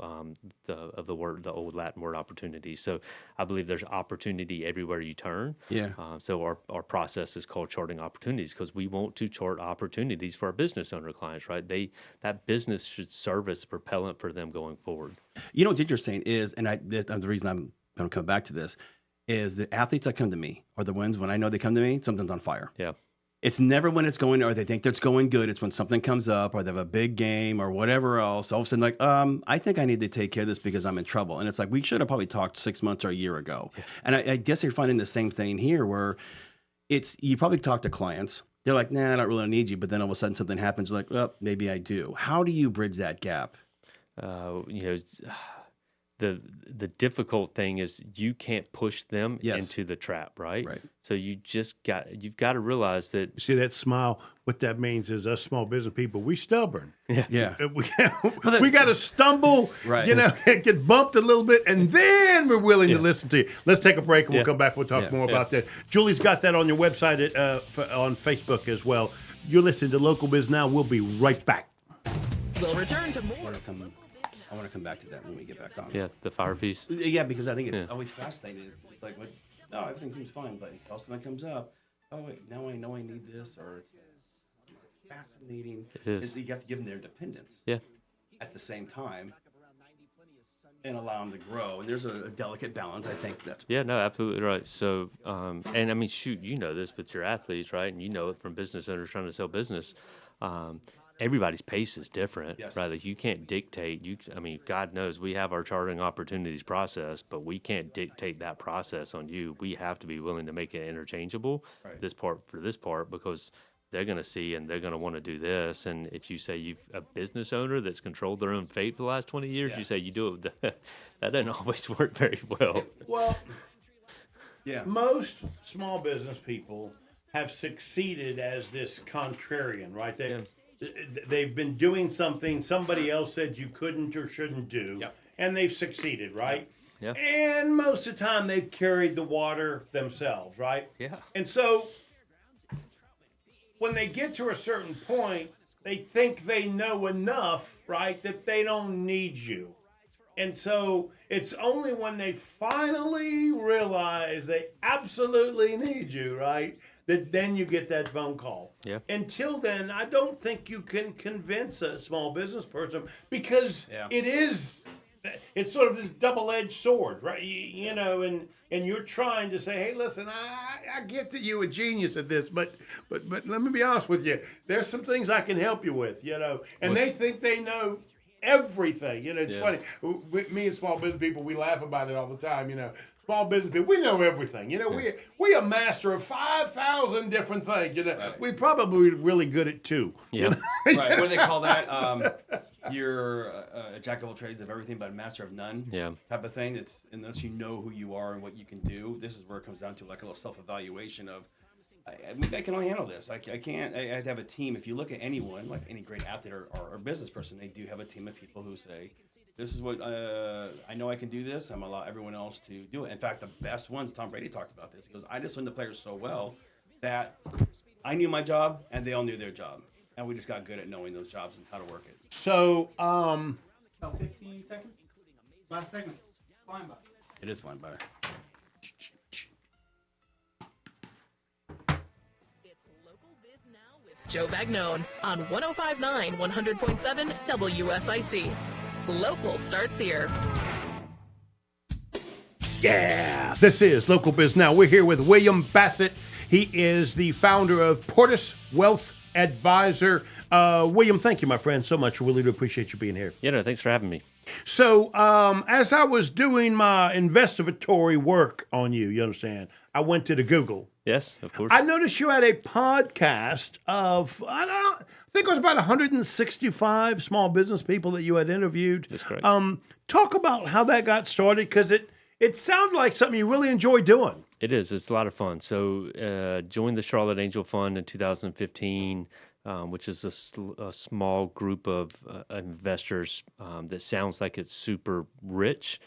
the word, the old Latin word opportunity. So I believe there's opportunity everywhere you turn. Yeah. So our process is called charting opportunities because we want to chart opportunities for our business owner clients, right? That business should serve as a propellant for them going forward. You know what's interesting is, and the reason I'm going to come back to this, is the athletes that come to me are the ones when I know they come to me, something's on fire. Yeah. It's never when it's going, or they think that's going good. It's when something comes up or they have a big game or whatever else. All of a sudden, like, I think I need to take care of this because I'm in trouble. And it's like, we should have probably talked 6 months or a year ago. Yeah. And I guess you're finding the same thing here where you probably talk to clients. They're like, nah, I don't really need you. But then all of a sudden something happens. You're like, well, maybe I do. How do you bridge that gap? The the difficult thing is you can't push them into the trap, right? Right. So you've got to realize that. You see that smile? What that means is us small business people, we stubborn. Yeah. We got to stumble, Right. get bumped a little bit, and then we're willing to listen to you. Let's take a break, and we'll come back. We'll talk more about that. Julie's got that on your website on Facebook as well. You're listening to Local Biz Now. We'll be right back. We'll return to more. I want to come back to that when we get back on. Yeah, the fire piece. Yeah, because I think it's always fascinating. It's like, no, everything seems fine, but until something comes up, oh wait, now I know I need this, or it's fascinating. It is. You have to give them their independence. Yeah. At the same time, and allow them to grow. And there's a delicate balance. I think that's. Yeah, no, absolutely right. So, and I mean, shoot, you know this with your athletes, right? And you know it from business owners trying to sell business. Everybody's pace is different, right? Like you can't dictate. I mean, God knows we have our charting opportunities process, but we can't dictate that process on you. We have to be willing to make it interchangeable. Right. This part for this part, because they're going to see and they're going to want to do this. And if you say you've a business owner that's controlled their own fate for the last 20 years, you say you do it. That doesn't always work very well. Well, most small business people have succeeded as this contrarian, right? They've been doing something somebody else said you couldn't or shouldn't do, and they've succeeded, right? Yeah. And most of the time they've carried the water themselves, right? Yeah. And so when they get to a certain point, they think they know enough, right, that they don't need you. And so it's only when they finally realize they absolutely need you, right, that then you get that phone call. Yeah. Until then, I don't think you can convince a small business person because it's sort of this double-edged sword, right? You know, and you're trying to say, hey, listen, I get that you're a genius at this, but let me be honest with you. There's some things I can help you with, you know, and they think they know everything. You know, it's funny. Me and small business people, we laugh about it all the time, you know. Small business people, we know everything. You know, we a master of 5,000 different things. You know, we probably really good at 2. Yeah. You know? Right. What do they call that? You're a jack of all trades of everything, but a master of none. Yeah. Type of thing. It's unless you know who you are and what you can do. This is where it comes down to like a little self-evaluation of. I can only handle this. I can't. I have to have a team. If you look at anyone, like any great athlete or business person, they do have a team of people who say, this is what I know I can do this. I'm going to allow everyone else to do it. In fact, the best ones, Tom Brady talks about this. He goes, I just learned the players so well that I knew my job and they all knew their job. And we just got good at knowing those jobs and how to work it. So, about 15 seconds. Last segment. Flying by. It is flying by. It's Local Biz Now with Joe Bagnone on 105.9 100.7 WSIC. Local starts here. Yeah, this is Local Biz Now. We're here with William Bissett. He is the founder of Portus Wealth Advisor. William, thank you, my friend, so much. I really do appreciate you being here. Yeah, no, thanks for having me. So, as I was doing my investigatory work on you, you understand, I went to the Google. Yes, of course. I noticed you had a podcast of, I think it was about 165 small business people that you had interviewed. That's correct. Talk about how that got started, because it sounded like something you really enjoy doing. It is. It's a lot of fun. So joined the Charlotte Angel Fund in 2015, which is a small group of investors that sounds like it's super rich.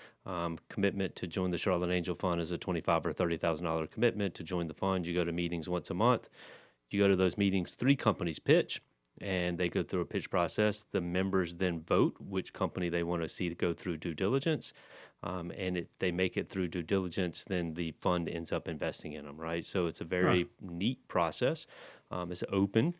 Commitment to join the Charlotte Angel Fund is a $25,000 or $30,000 commitment to join the fund. You go to meetings once a month. You go to those meetings, 3 companies pitch, and they go through a pitch process. The members then vote which company they want to see to go through due diligence. And if they make it through due diligence, then the fund ends up investing in them, right? So it's a very neat process. It's open.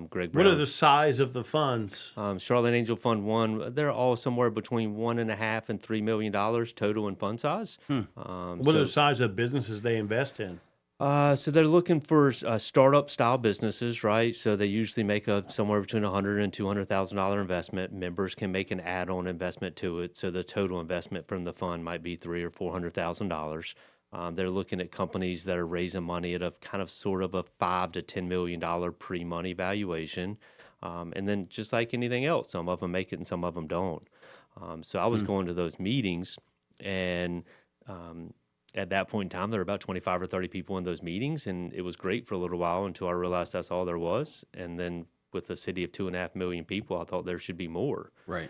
Greg Brown. What are the size of the funds? Charlotte Angel Fund 1, they're all somewhere between $1.5 and $3 million total in fund size. What are the size of businesses they invest in? So they're looking for startup style businesses, right? So they usually make up somewhere between $100,000 and $200,000 investment. Members can make an add-on investment to it, so the total investment from the fund might be $300,000 or $400,000. They're looking at companies that are raising money at a kind of sort of a $5 to $10 million pre-money valuation, and then just like anything else, some of them make it and some of them don't. So I was going to those meetings. And at that point in time, there were about 25 or 30 people in those meetings, and it was great for a little while until I realized that's all there was. And then with a city of 2.5 million people, I thought there should be more. Right.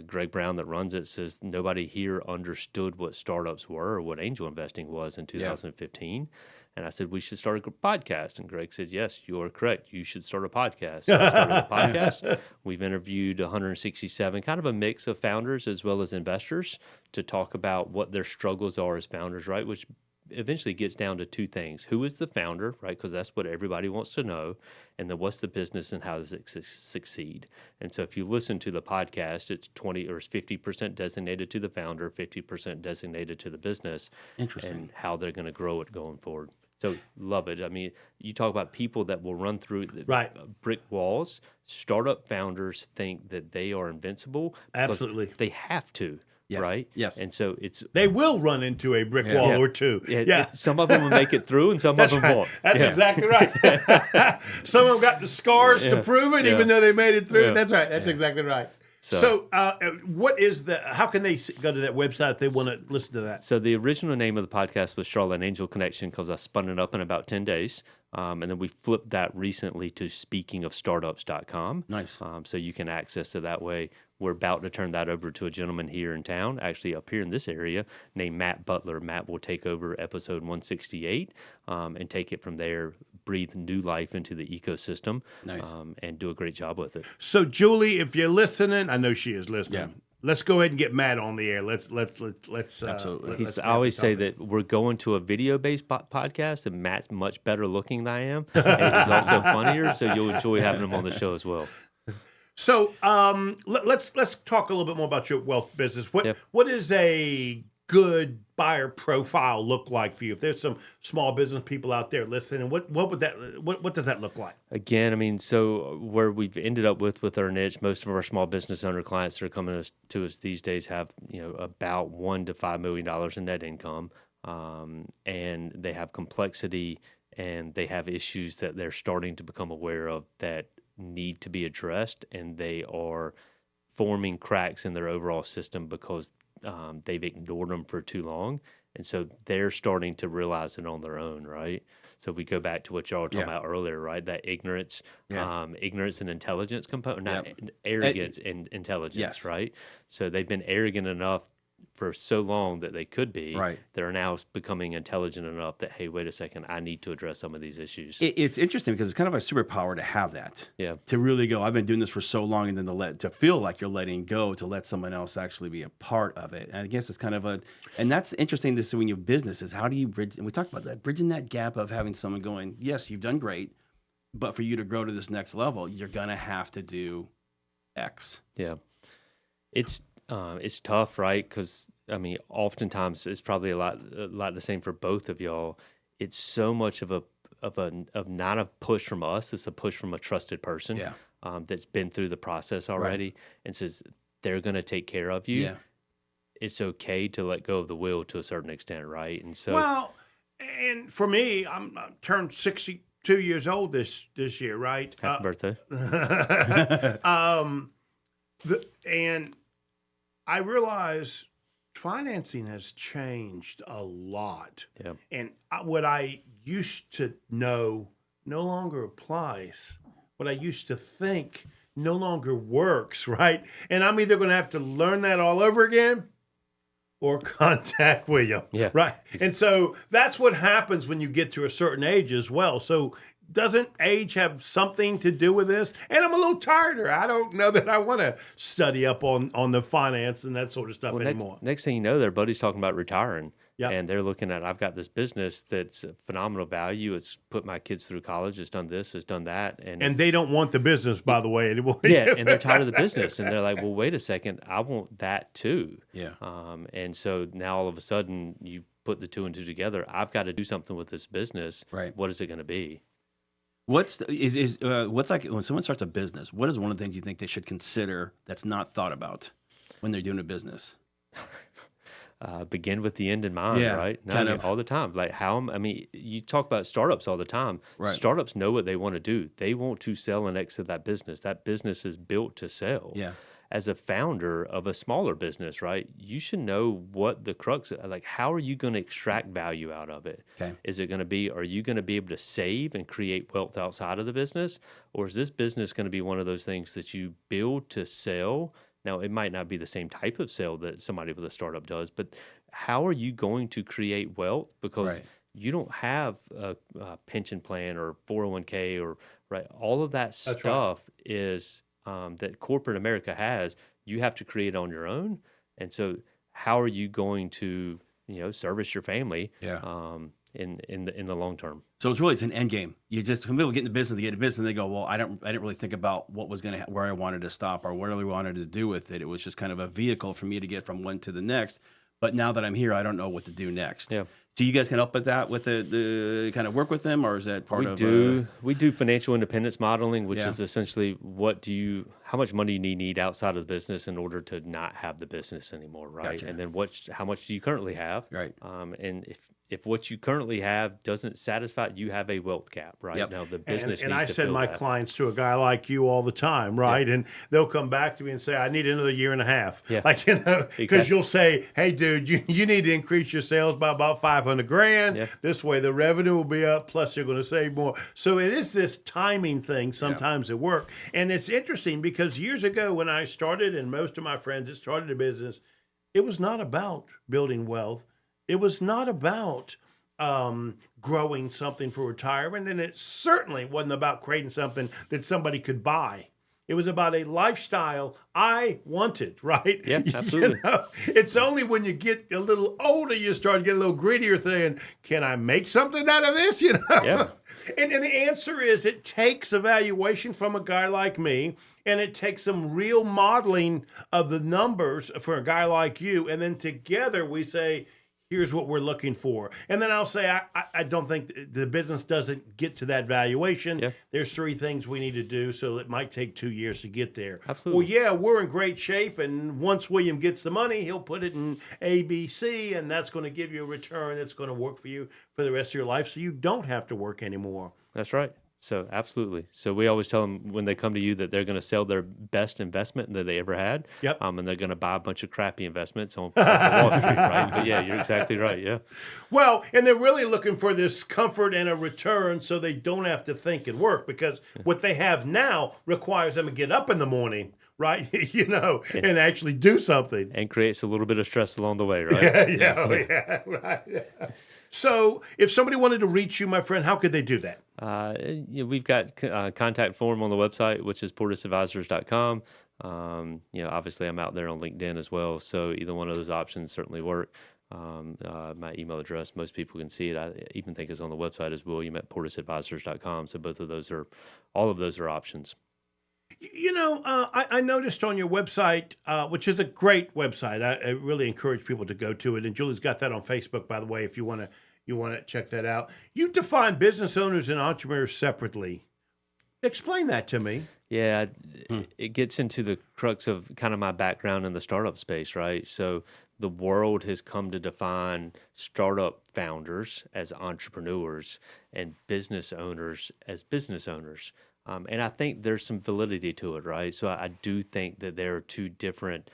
Greg Brown that runs it says nobody here understood what startups were or what angel investing was in 2015. And I said, we should start a podcast. And Greg said, yes, you are correct. You should start a podcast. So I started a podcast. We've interviewed 167, kind of a mix of founders as well as investors to talk about what their struggles are as founders, right? Which eventually gets down to two things. Who is the founder, right? Because that's what everybody wants to know. And then what's the business and how does it succeed? And so if you listen to the podcast, it's 20 or 50% designated to the founder, 50% designated to the business. Interesting. And how they're going to grow it going forward. So love it. I mean, you talk about people that will run through brick walls. Startup founders think that they are invincible. Absolutely. They have to. Yes. Right? Yes. And so they will run into a brick wall or two. Some of them will make it through and some of them won't. That's exactly right. Some of them got the scars to prove it, even though they made it through. That's right. That's exactly right. So what is how can they go to that website if they want to listen to that? So the original name of the podcast was Charlotte Angel Connection because I spun it up in about 10 days. And then we flipped that recently to speakingofstartups.com. Nice. So you can access it that way. We're about to turn that over to a gentleman here in town, actually up here in this area, named Matt Butler. Matt will take over episode 168 and take it from there, breathe new life into the ecosystem, and do a great job with it. So, Julie, if you're listening, I know she is listening. Yeah. Let's go ahead and get Matt on the air. Let's absolutely. I always say that we're going to a video-based podcast, and Matt's much better looking than I am, and he's also funnier. So you'll enjoy having him on the show as well. So let's talk a little bit more about your wealth business. What is a good buyer profile look like for you? If there's some small business people out there listening, what does that look like? Again, I mean, so where we've ended up with our niche, most of our small business owner clients that are coming to us these days have about $1 to $5 million in net income, and they have complexity and they have issues that they're starting to become aware of that need to be addressed, and they are forming cracks in their overall system because they've ignored them for too long. And so they're starting to realize it on their own, right? So we go back to what y'all were talking about earlier, right? That ignorance and intelligence component, not arrogance and intelligence, right? So they've been arrogant enough for so long that they could be. Right. They're now becoming intelligent enough that, hey, wait a second, I need to address some of these issues. It's interesting because it's kind of a superpower to have that. Yeah. To really go, I've been doing this for so long, and then to feel like you're letting go, to let someone else actually be a part of it. And I guess it's kind of and that's interesting to see when you have businesses. How do you bridge? And we talked about that, bridging that gap of having someone going, yes, you've done great, but for you to grow to this next level, you're gonna have to do X. Yeah. It's tough, right? Because I mean, oftentimes it's probably a lot the same for both of y'all. It's so much of not a push from us; it's a push from a trusted person that's been through the process already and says they're going to take care of you. Yeah. It's okay to let go of the wheel to a certain extent, right? And so, and for me, I turned 62 years old this year, right? Happy birthday! And I realize financing has changed a lot. Yeah. And what I used to know no longer applies. What I used to think no longer works, right? And I'm either going to have to learn that all over again or contact William. Yeah. Right. And so that's what happens when you get to a certain age as well. So doesn't age have something to do with this? And I'm a little tired. I don't know that I want to study up on the finance and that sort of stuff anymore. Next thing you know, their buddy's talking about retiring. Yeah. And they're looking at, I've got this business that's a phenomenal value. It's put my kids through college. It's done this. It's done that. And they don't want the business, by the way. Yeah, and they're tired of the business. And they're like, well, wait a second. I want that too. Yeah. And so now all of a sudden you put the two and two together. I've got to do something with this business. Right. What is it going to be? What's like when someone starts a business? What is one of the things you think they should consider that's not thought about when they're doing a business? Begin with the end in mind, right? No, all the time. Like you talk about startups all the time. Right. Startups know what they want to do. They want to sell and exit that business. That business is built to sell. Yeah. as a founder of a smaller business, right, you should know what the crux, like, how are you going to extract value out of it? Okay. Is it going to be, are you going to be able to save and create wealth outside of the business? Or is this business going to be one of those things that you build to sell? Now, it might not be the same type of sale that somebody with a startup does, but how are you going to create wealth? Because you don't have a pension plan or 401k or all of that stuff is that corporate America has. You have to create on your own. And so how are you going to, service your family in the long term? So it's an end game. You just, when people get into business, they get into business and they go, well, I didn't really think about what was going to, where I wanted to stop or what I really wanted to do with it. It was just kind of a vehicle for me to get from one to the next. But now that I'm here, I don't know what to do next. Yeah. Do you guys can help with that, with the kind of work with them, or is that part of? We do financial independence modeling, which is essentially how much money do you need outside of the business in order to not have the business anymore, right? Gotcha. And then how much do you currently have, right? And if what you currently have doesn't satisfy, you have a wealth gap, right? Yep. Now the business and needs I to send fill my that. clients to a guy like you all the time, right? And they'll come back to me and say, I need another year and a half. Yeah. Because you'll say, hey, dude, you need to increase your sales by about $500,000. Yeah. This way the revenue will be up, plus you're going to save more. So it is this timing thing sometimes at work. And it's interesting because years ago when I started, and most of my friends that started a business, it was not about building wealth. It was not about growing something for retirement, and it certainly wasn't about creating something that somebody could buy. It was about a lifestyle I wanted, right? Yeah, absolutely. It's only when you get a little older you start to get a little grittier, saying, "Can I make something out of this?" Yeah. And the answer is, it takes evaluation from a guy like me, and it takes some real modeling of the numbers for a guy like you, and then together we say, here's what we're looking for. And then I'll say, I don't think the business doesn't get to that valuation. Yeah. There's 3 things we need to do, so it might take 2 years to get there. Absolutely. Well, yeah, we're in great shape, and once William gets the money, he'll put it in ABC, and that's going to give you a return that's going to work for you for the rest of your life, so you don't have to work anymore. That's right. So absolutely. So we always tell them when they come to you that they're going to sell their best investment that they ever had. Yep. And they're going to buy a bunch of crappy investments on Wall Street, right? But yeah, you're exactly right. Yeah. Well, and they're really looking for this comfort and a return so they don't have to think and work, because what they have now requires them to get up in the morning, right? And actually do something. And creates a little bit of stress along the way, right? Yeah, right. Yeah. So if somebody wanted to reach you, my friend, how could they do that? We've got contact form on the website, which is portusadvisors.com. Obviously I'm out there on LinkedIn as well. So either one of those options certainly work. My email address, most people can see it. I even think is on the website as william@portusadvisors.com. So all of those are options. I noticed on your website, which is a great website. I really encourage people to go to it. And Julie's got that on Facebook, by the way, if you want to check that out. You define business owners and entrepreneurs separately. Explain that to me. Yeah, it gets into the crux of kind of my background in the startup space, right? So the world has come to define startup founders as entrepreneurs and business owners as business owners. And I think there's some validity to it, right? So I do think that there are 2 different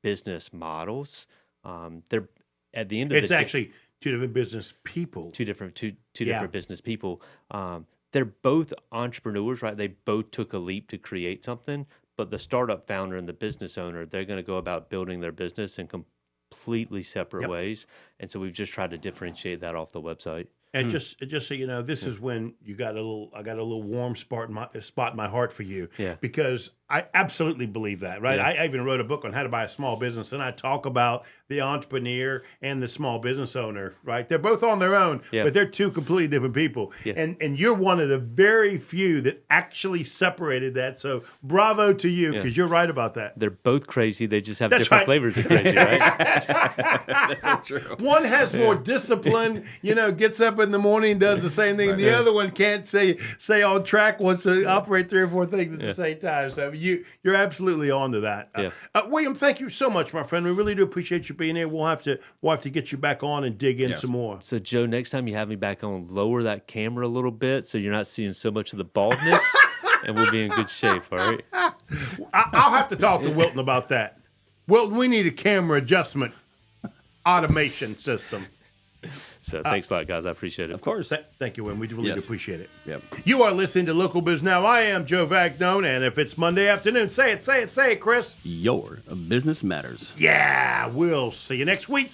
business models. They're at the end of it's actually 2 different business people. Two different business people. They're both entrepreneurs, right? They both took a leap to create something, but the startup founder and the business owner, they're going to go about building their business in completely separate ways. And so we've just tried to differentiate that off the website. And just so you know, this is when I got a little warm spot in my heart for you. Yeah. Because I absolutely believe that, right? Yeah. I even wrote a book on how to buy a small business, and I talk about the entrepreneur and the small business owner, right? They're both on their own, but they're 2 completely different people. Yeah. And you're one of the very few that actually separated that. So bravo to you, because you're right about that. They're both crazy. They just have That's different right. flavors of crazy, right? That's true. One has more discipline, gets up in the morning, does the same thing. The other one can't stay on track, wants to operate 3 or 4 things at the same time. So you're absolutely on to that. William, thank you so much, my friend. We really do appreciate you being here. We'll have to get you back on and dig in some more. So Joe, next time you have me back on, lower that camera a little bit so you're not seeing so much of the baldness. and we'll be in good shape, all right? I'll have to talk to Wilton about that. Wilton, we need a camera adjustment automation system. So thanks a lot, guys. I appreciate it. Of course. Thank you, Wim. We really appreciate it. Yep. You are listening to Local Biz Now. I am Joe Vagnone, and if it's Monday afternoon, say it, Chris. Your business matters. Yeah, we'll see you next week.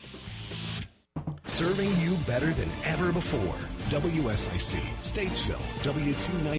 Serving you better than ever before. WSIC, Statesville, W290.